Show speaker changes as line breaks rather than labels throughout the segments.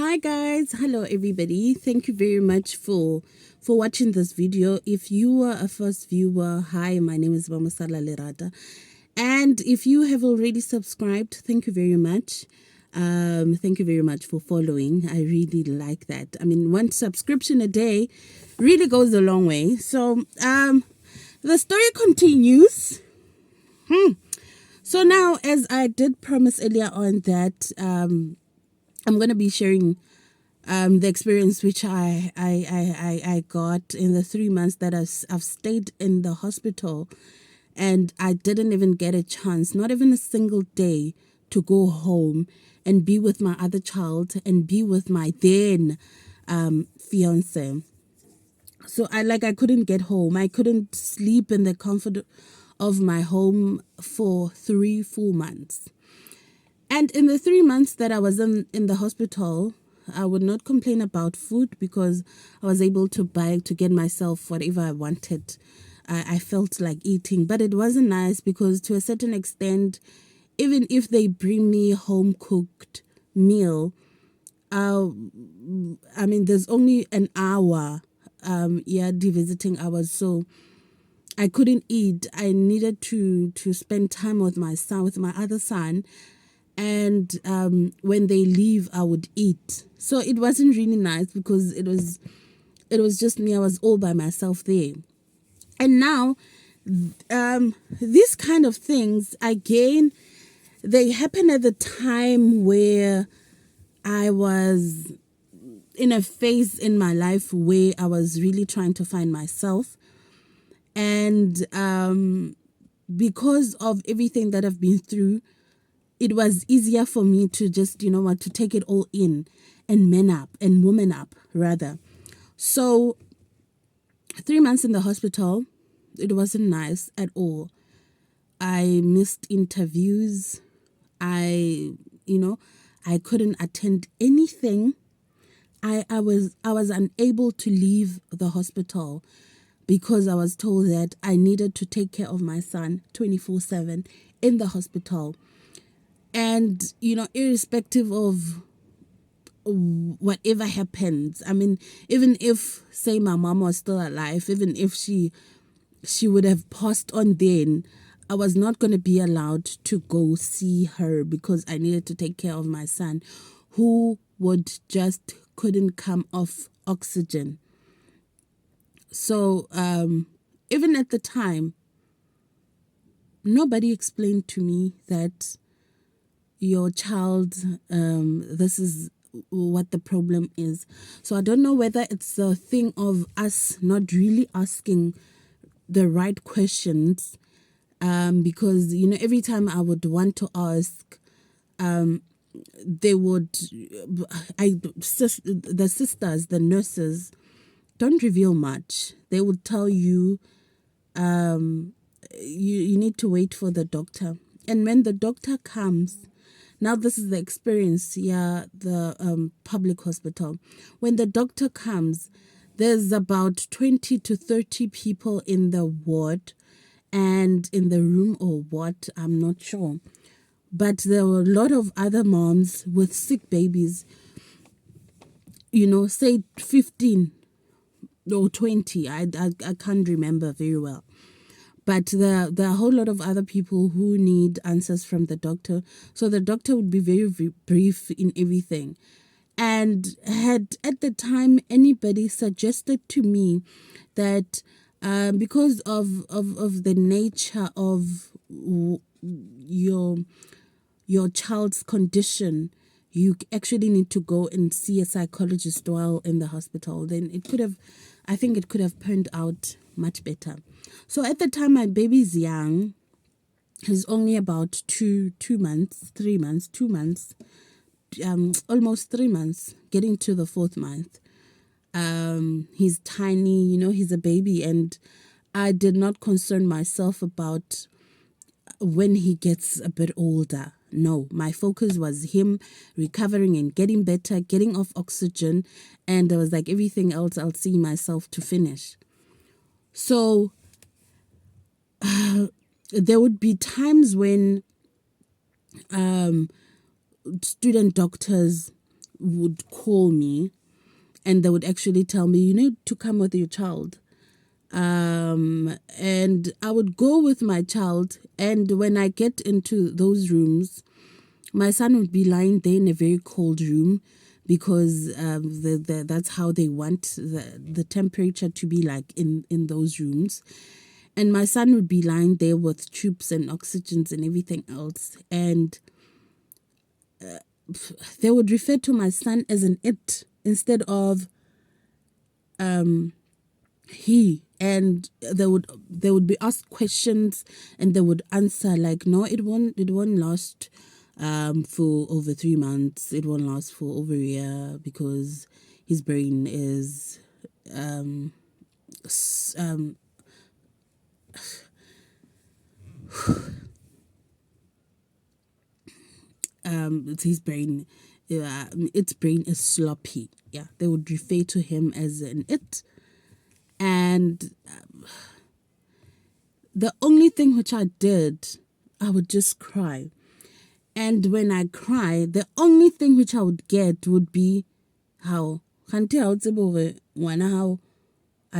Hi guys, hello everybody. Thank you very much for watching this video. If you are a first viewer, hi, my name is Mamasala Lerata. And if you have already subscribed, thank you very much. Thank you very much for following. I really like that. I mean, one subscription a day really goes a long way. So the story continues. So now, as I did promise earlier on that I'm going to be sharing the experience which I got in the 3 months that I've stayed in the hospital, and I didn't even get a chance, not even a single day, to go home and be with my other child and be with my then fiance. So I couldn't get home. I couldn't sleep in the comfort of my home for 3 full months. And in the 3 months that I was in the hospital, I would not complain about food because I was able to buy, to get myself whatever I wanted. I felt like eating, but it wasn't nice because to a certain extent, even if they bring me home cooked meal, I mean, there's only an hour, the visiting hours. So I couldn't eat. I needed to spend time with my son, with my other son. And when they leave, I would eat. So it wasn't really nice because it was just me. I was all by myself there. And now these kind of things, again, they happen at the time where I was in a phase in my life where I was really trying to find myself. And because of everything that I've been through, it was easier for me to just, to take it all in and man up and woman up, rather. So 3 months in the hospital, it wasn't nice at all. I missed interviews. I couldn't attend anything. I was unable to leave the hospital because I was told that I needed to take care of my son 24/7 in the hospital. And, irrespective of whatever happens, I mean, even if, say, my mom was still alive, even if she would have passed on then, I was not going to be allowed to go see her because I needed to take care of my son, who just couldn't come off oxygen. So even at the time, nobody explained to me that your child, this is what the problem is. So I don't know whether it's a thing of us not really asking the right questions, because every time I would want to ask, they would, the sisters, the nurses, don't reveal much. They would tell you, you need to wait for the doctor, and when the doctor comes. Now, this is the experience, the public hospital. When the doctor comes, there's about 20 to 30 people in the ward and in the room, or what, I'm not sure. But there were a lot of other moms with sick babies, say 15 or 20. I can't remember very well. But there are a whole lot of other people who need answers from the doctor. So the doctor would be very, very brief in everything. And had at the time anybody suggested to me that because of the nature of your child's condition, you actually need to go and see a psychologist while in the hospital, then I think it could have turned out much better. So at the time, my baby's young. He's only about 3 months, 2 months, almost 3 months, getting to the 4th month. He's tiny, he's a baby, and I did not concern myself about when he gets a bit older. No, my focus was him recovering and getting better, getting off oxygen, and I was like, everything else I'll see myself to finish. So there would be times when student doctors would call me and they would actually tell me, you need to come with your child. And I would go with my child, and when I get into those rooms, my son would be lying there in a very cold room because that's how they want the temperature to be like in those rooms. And my son would be lying there with tubes and oxygens and everything else. And they would refer to my son as an it instead of he. And they would be asked questions and they would answer like, no, it won't last for over 3 months. It won't last for over a year because his brain is his brain, its brain is sloppy. Yeah, they would refer to him as an it. And the only thing which I did, I would just cry. And when I cry, the only thing which I would get would be how I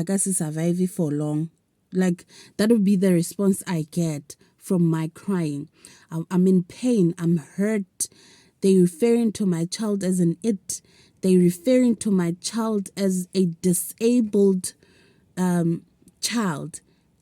guess survive for long. Like that would be the response I get from my crying. I'm in pain. I'm hurt. They referring to my child as an it. They referring to my child as a disabled child,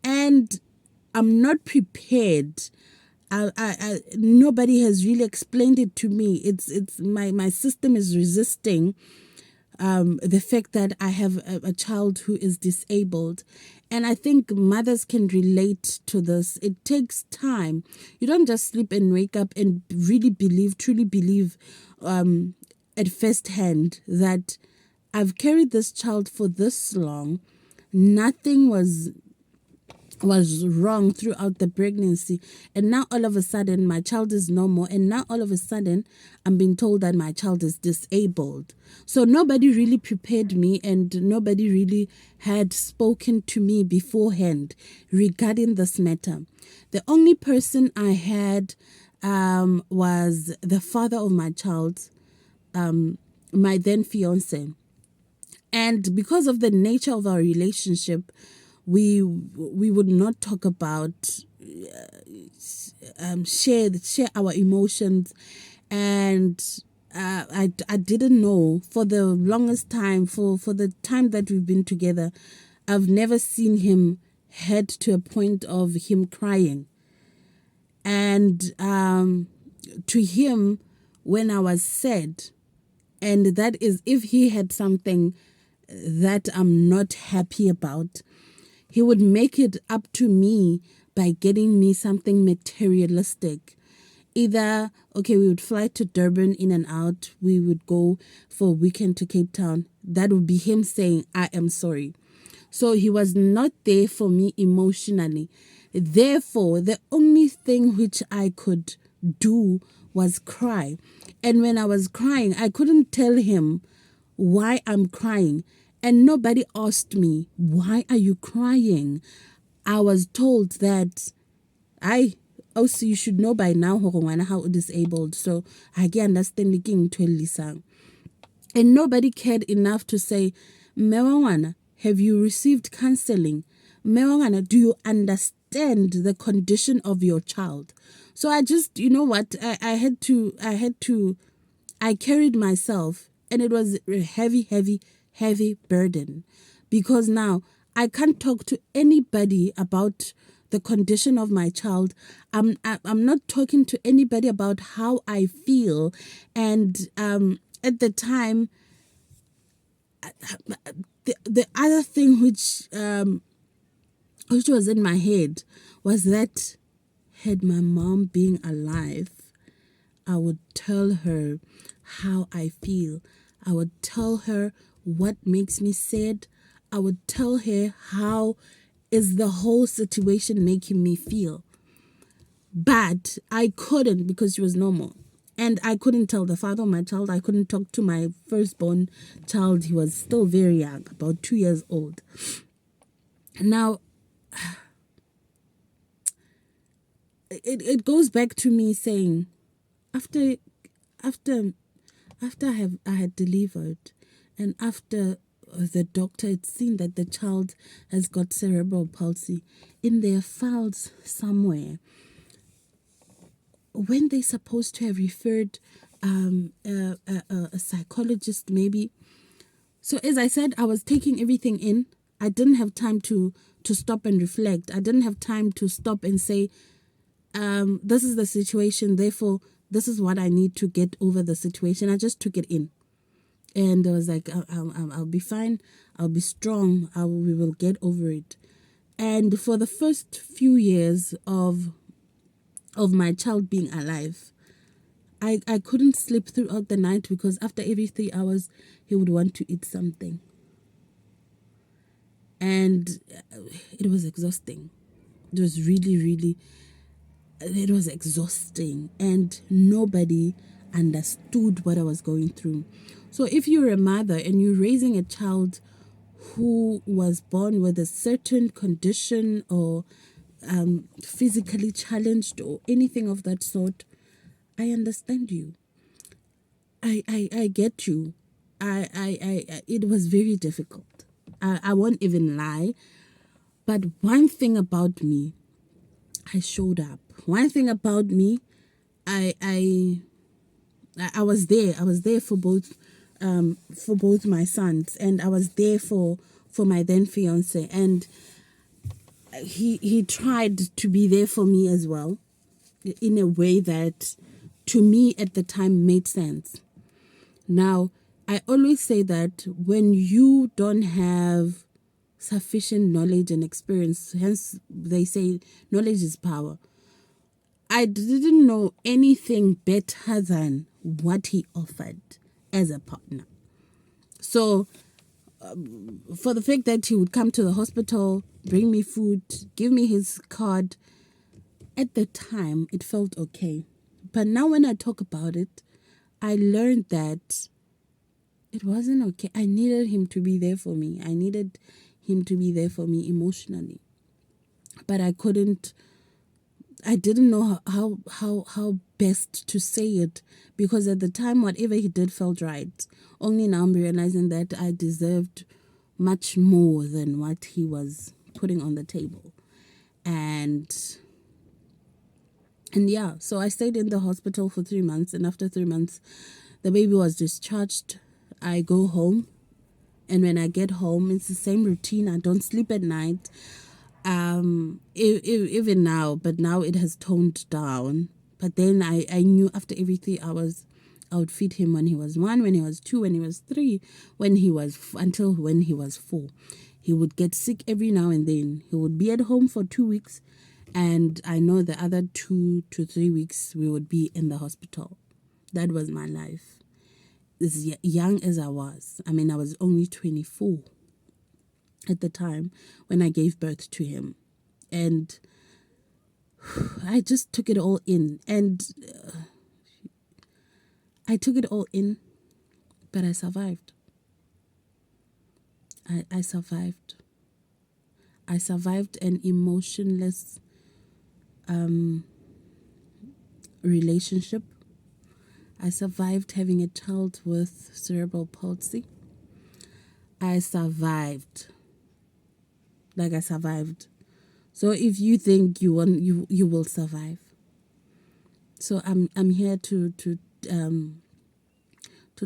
and I'm not prepared. Nobody has really explained it to me. It's my system is resisting the fact that I have a child who is disabled. And I think mothers can relate to this. It takes time. You don't just sleep and wake up and really truly believe at first hand that I've carried this child for this long. Nothing was wrong throughout the pregnancy, and now all of a sudden my child is normal, and now all of a sudden I'm being told that my child is disabled. So nobody really prepared me, and nobody really had spoken to me beforehand regarding this matter. The only person I had was the father of my child, my then fiance. And because of the nature of our relationship, we would not talk about share our emotions. And I didn't know for the longest time, for the time that we've been together, I've never seen him head to a point of him crying. And to him, when I was sad, and that is if he had something that I'm not happy about, he would make it up to me by getting me something materialistic. Either, okay, we would fly to Durban in and out. We would go for a weekend to Cape Town. That would be him saying, I am sorry. So he was not there for me emotionally. Therefore, the only thing which I could do was cry. And when I was crying, I couldn't tell him why I'm crying. And nobody asked me, why are you crying? I was told that also you should know by now how disabled. So I can understand to Lisa. And nobody cared enough to say, Mewangwana, have you received counseling? Mewangwana, do you understand the condition of your child? So I just, you know what, I carried myself, and it was a heavy burden, because now I can't talk to anybody about the condition of my child. I'm not talking to anybody about how I feel. And at the time, the other thing which was in my head was that had my mom been alive, I would tell her how I feel. I would tell her what makes me sad. I would tell her how is the whole situation making me feel. But I couldn't, because she was normal. And I couldn't tell the father of my child. I couldn't talk to my firstborn child. He was still very young, about 2 years old. Now, it goes back to me saying, after after I had delivered, and after the doctor had seen that the child has got cerebral palsy, in their files somewhere, when they're supposed to have referred a psychologist maybe. So as I said, I was taking everything in. I didn't have time to stop and reflect. I didn't have time to stop and say, this is the situation, therefore this is what I need to get over the situation. I just took it in. And I was like, I'll be fine. I'll be strong. We will get over it. And for the first few years of my child being alive, I couldn't sleep throughout the night because after every 3 hours, he would want to eat something. And it was exhausting. It was really, it was exhausting. And nobody understood what I was going through. So if you're a mother and you're raising a child who was born with a certain condition or physically challenged or anything of that sort, I understand you. I get you. It was very difficult. I won't even lie. But one thing about me, I showed up. One thing about me, I was there. I was there for both my sons, and I was there for my then fiance, and he tried to be there for me as well, in a way that to me at the time made sense. Now, I always say that when you don't have sufficient knowledge and experience, hence they say knowledge is power. I didn't know anything better than what he offered as a partner. So for the fact that he would come to the hospital, bring me food, give me his card, at the time it felt okay. But now when I talk about it, I learned that it wasn't okay. I needed him to be there for me. I needed him to be there for me emotionally. But I didn't know how best to say it, because at the time whatever he did felt right. Only now I'm realizing that I deserved much more than what he was putting on the table. And yeah, so I stayed in the hospital for 3 months, and after 3 months the baby was discharged. I go home, and when I get home it's the same routine. I don't sleep at night. Even now, but now it has toned down. But then I knew after every 3 hours I would feed him when he was 1, when he was 2, when he was 3, until when he was 4. He would get sick every now and then. He would be at home for 2 weeks, and I know the other 2 to 3 weeks we would be in the hospital. That was my life. As young as I was. I mean, I was only 24 at the time when I gave birth to him. And I just took it all in. And I took it all in, but I survived. I survived. I survived an emotionless relationship. I survived having a child with cerebral palsy. I survived. Like I survived. So if you think you will survive. So I'm here to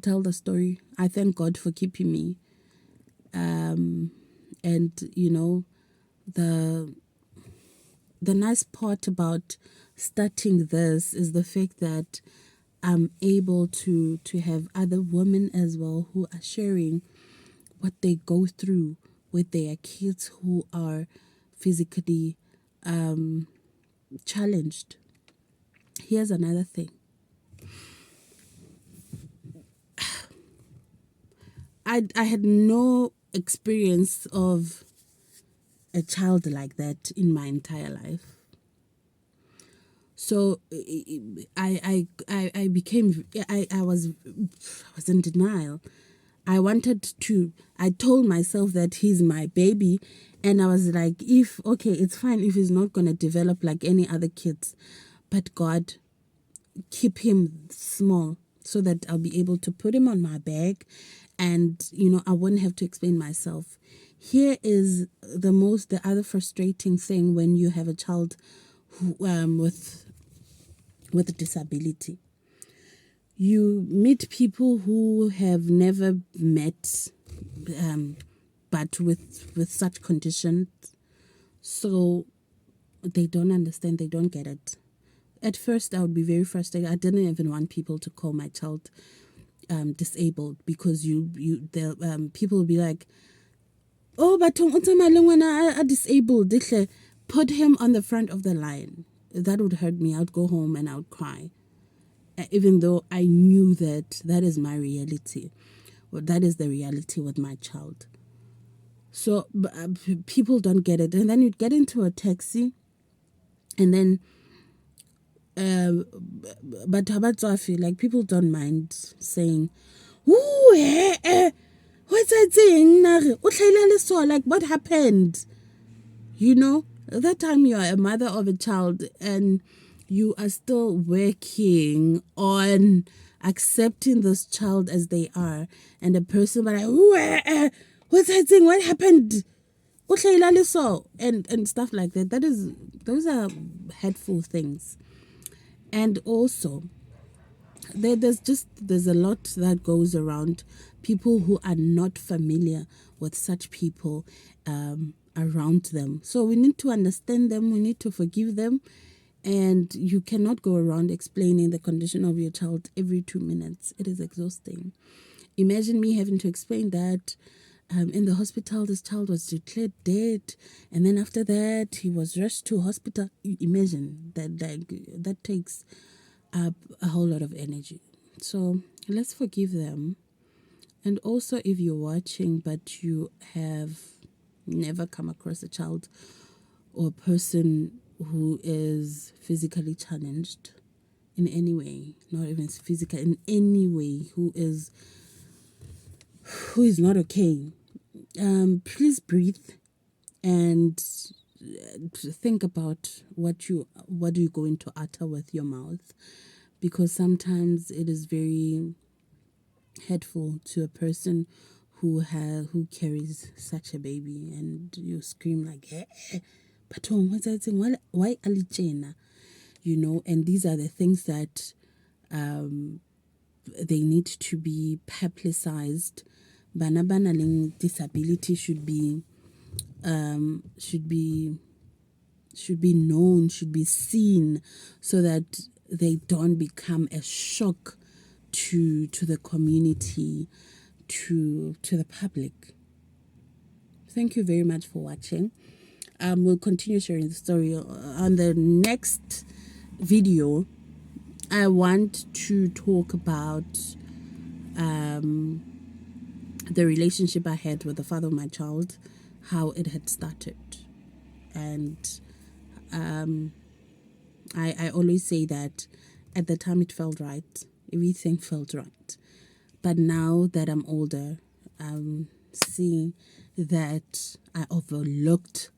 tell the story. I thank God for keeping me. And you know, the nice part about starting this is the fact that I'm able to have other women as well who are sharing what they go through with their kids who are physically challenged. Here's another thing. I had no experience of a child like that in my entire life. So I was in denial. I told myself that he's my baby, and I was like, it's fine if he's not going to develop like any other kids, but God, keep him small. so that I'll be able to put him on my back, and I wouldn't have to explain myself. Here is the other frustrating thing when you have a child who, with a disability. You meet people who have never met, but with such conditions, so they don't understand, they don't get it. At first, I would be very frustrated. I didn't even want people to call my child disabled, because people will be like, "Oh, but when I disabled, put him on the front of the line." That would hurt me. I would go home and I would cry, even though I knew that is my reality. Well, that is the reality with my child. So people don't get it, and then you'd get into a taxi, and then but Habatsafi, like, people don't mind saying, "Ooh, what's that thing? Like, what happened?" That time you are a mother of a child and you are still working on accepting this child as they are, and a person but like, "Ooh, what's that thing? What happened?" And stuff like that. Those are hurtful things. And also, there's a lot that goes around people who are not familiar with such people around them. So we need to understand them, we need to forgive them, and you cannot go around explaining the condition of your child every 2 minutes. It is exhausting. Imagine me having to explain that in the hospital this child was declared dead, and then after that he was rushed to hospital. Imagine that, that takes up a whole lot of energy. So let's forgive them. And also, if you're watching but you have never come across a child or a person who is physically challenged in any way, not even physical, in any way, who is not okay, please breathe and think about what you're going to utter with your mouth, because sometimes it is very hurtful to a person who carries such a baby, and you scream like, but what's that thing? Why alichena? And these are the things that they need to be publicized. Bana disability should be known, should be seen, so that they don't become a shock to the community, to the public. Thank you very much for watching. We'll continue sharing the story on the next video. I want to talk about the relationship I had with the father of my child, how it had started. And I always say that at the time it felt right. Everything felt right. But now that I'm older, I'm seeing that I overlooked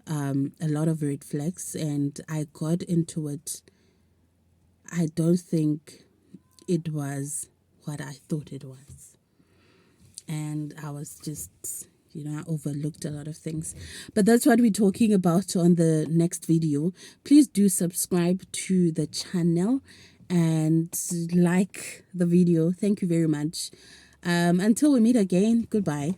a lot of red flags, and I got into it. I don't think it was what I thought it was. And I was just, I overlooked a lot of things. But that's what we're talking about on the next video. Please do subscribe to the channel and like the video. Thank you very much. Until we meet again, goodbye.